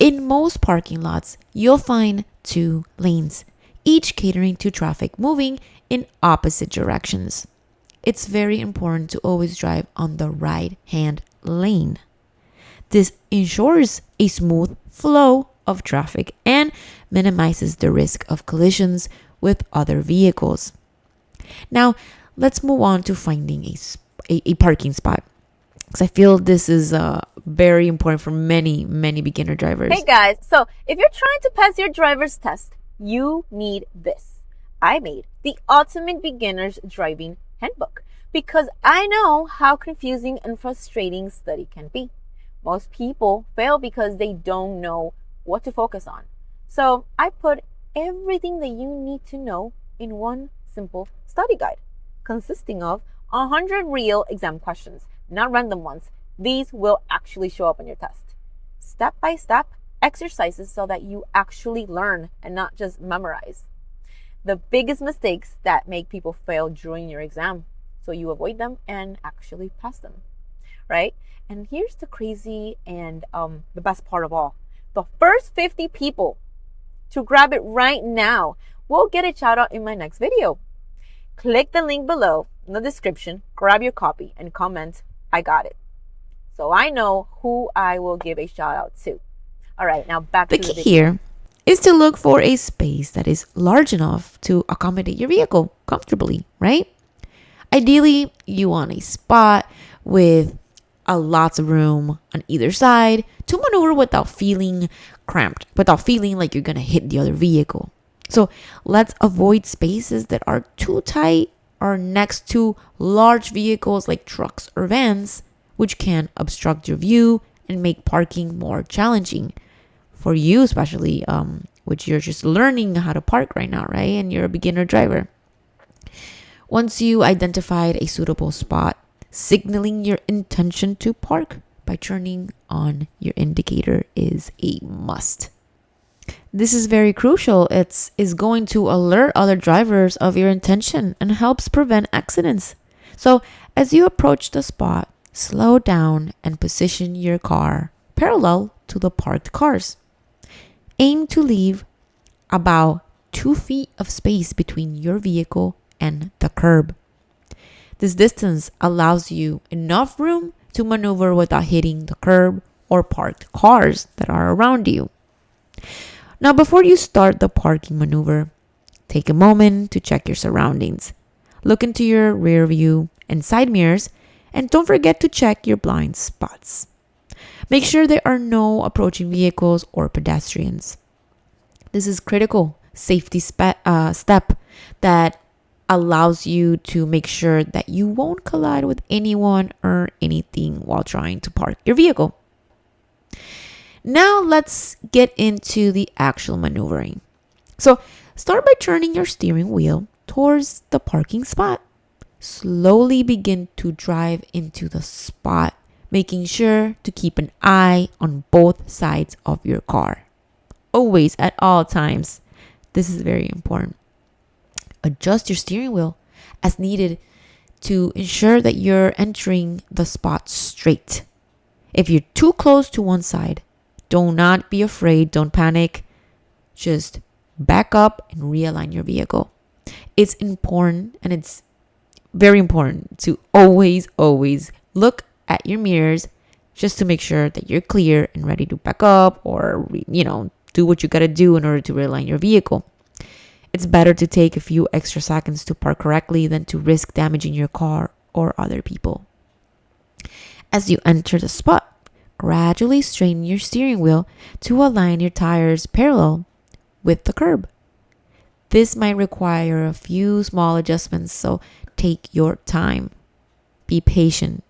In most parking lots, you'll find two lanes, each catering to traffic moving in opposite directions. It's very important to always drive on the right-hand lane. This ensures a smooth flow of traffic and minimizes the risk of collisions with other vehicles. Now, let's move on to finding a parking spot, because I feel this is very important for many, many beginner drivers. Hey guys, so if you're trying to pass your driver's test, you need this. I made the Ultimate Beginner's Driving Handbook because I know how confusing and frustrating study can be. Most people fail because they don't know what to focus on. So I put everything that you need to know in one simple study guide consisting of 100 real exam questions, not random ones. These will actually show up on your test. Step-by-step exercises so that you actually learn and not just memorize. The biggest mistakes that make people fail during your exam, so you avoid them and actually pass them, right? And here's the crazy and the best part of all. The first 50 people to grab it right now will get a shout out in my next video. Click the link below in the description, grab your copy, and comment, I got it. So I know who I will give a shout out to. All right, now back to the video. The key here is to look for a space that is large enough to accommodate your vehicle comfortably, right? Ideally, you want a spot with lots of room on either side to maneuver without feeling cramped, without feeling like you're going to hit the other vehicle. So let's avoid spaces that are too tight or next to large vehicles like trucks or vans, which can obstruct your view and make parking more challenging for you, especially which you're just learning how to park right now, right? And you're a beginner driver. Once you identified a suitable spot, signaling your intention to park by turning on your indicator is a must. This is very crucial. It is going to alert other drivers of your intention and helps prevent accidents. So as you approach the spot, slow down and position your car parallel to the parked cars. Aim to leave about 2 feet of space between your vehicle and the curb. This distance allows you enough room to maneuver without hitting the curb or parked cars that are around you. Now, before you start the parking maneuver, take a moment to check your surroundings. Look into your rear view and side mirrors, and don't forget to check your blind spots. Make sure there are no approaching vehicles or pedestrians. This is critical safety step that allows you to make sure that you won't collide with anyone or anything while trying to park your vehicle. Now let's get into the actual maneuvering. So start by turning your steering wheel towards the parking spot. Slowly begin to drive into the spot, making sure to keep an eye on both sides of your car. Always, at all times. This is very important. Adjust your steering wheel as needed to ensure that you're entering the spot straight. If you're too close to one side, do not be afraid, don't panic. Just back up and realign your vehicle. It's important, and it's very important to always look at your mirrors just to make sure that you're clear and ready to back up or, do what you got to do in order to realign your vehicle. It's better to take a few extra seconds to park correctly than to risk damaging your car or other people. As you enter the spot, gradually straighten your steering wheel to align your tires parallel with the curb. This might require a few small adjustments, so take your time. Be patient.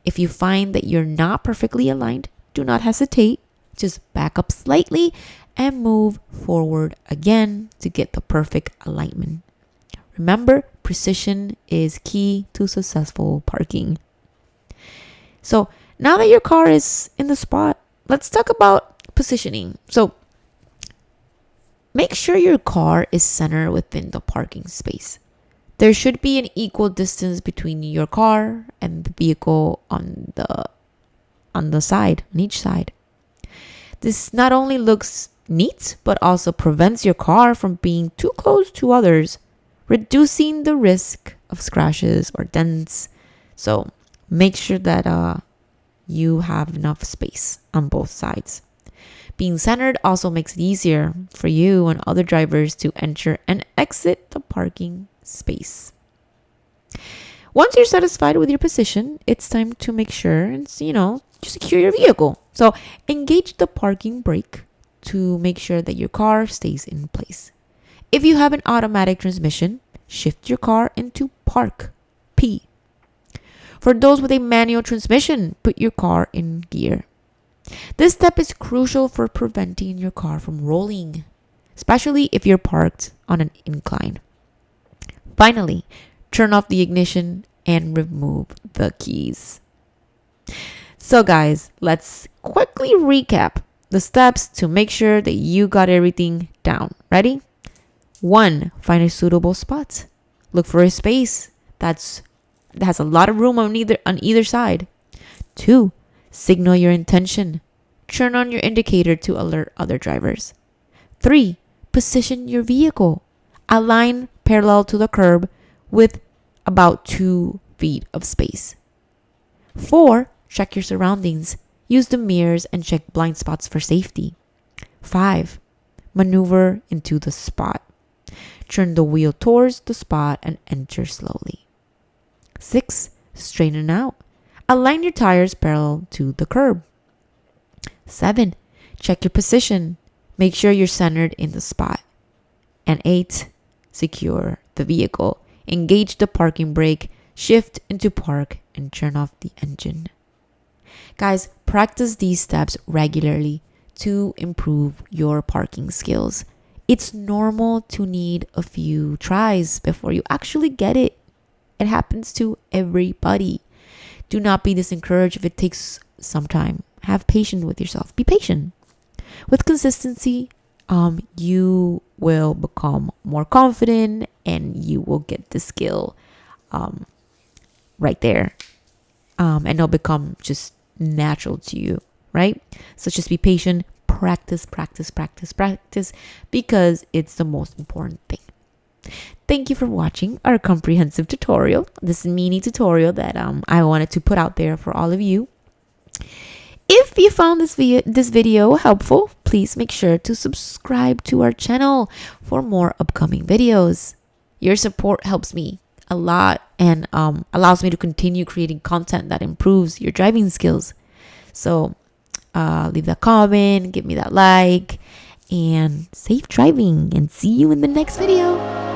If you find that you're not perfectly aligned, do not hesitate. Just back up slightly and move forward again to get the perfect alignment. Remember, precision is key to successful parking. So now that your car is in the spot, let's talk about positioning. So make sure your car is centered within the parking space. There should be an equal distance between your car and the vehicle on each side. This not only looks neat, but also prevents your car from being too close to others, reducing the risk of scratches or dents. So make sure that you have enough space on both sides. Being centered also makes it easier for you and other drivers to enter and exit the parking space. Once you're satisfied with your position, it's time to make sure and, you secure your vehicle. So engage the parking brake to make sure that your car stays in place. If you have an automatic transmission, shift your car into park, P. For those with a manual transmission, put your car in gear. This step is crucial for preventing your car from rolling, especially if you're parked on an incline. Finally, turn off the ignition and remove the keys. So guys, let's quickly recap the steps to make sure that you got everything down. Ready? 1. Find a suitable spot. Look for a space that has a lot of room on either side. 2. Signal your intention. Turn on your indicator to alert other drivers. 3. Position your vehicle. Align parallel to the curb with about 2 feet of space. 4. Check your surroundings. Use the mirrors and check blind spots for safety. 5. Maneuver into the spot. Turn the wheel towards the spot and enter slowly. 6. Straighten out. Align your tires parallel to the curb. 7. Check your position. Make sure you're centered in the spot. And 8. Secure the vehicle. Engage the parking brake, shift into park, and turn off the engine. Guys, practice these steps regularly to improve your parking skills. It's normal to need a few tries before you actually get it. It happens to everybody. Do not be discouraged if it takes some time. Have patience with yourself. Be patient. With consistency, you will become more confident and you will get the skill right there. And it'll become just natural to you, right? So just be patient. Practice, because it's the most important thing. Thank you for watching our comprehensive tutorial. This mini tutorial that I wanted to put out there for all of you. If you found this video helpful, please make sure to subscribe to our channel for more upcoming videos. Your support helps me a lot and allows me to continue creating content that improves your driving skills. So leave that comment, give me that like, and safe driving, and see you in the next video.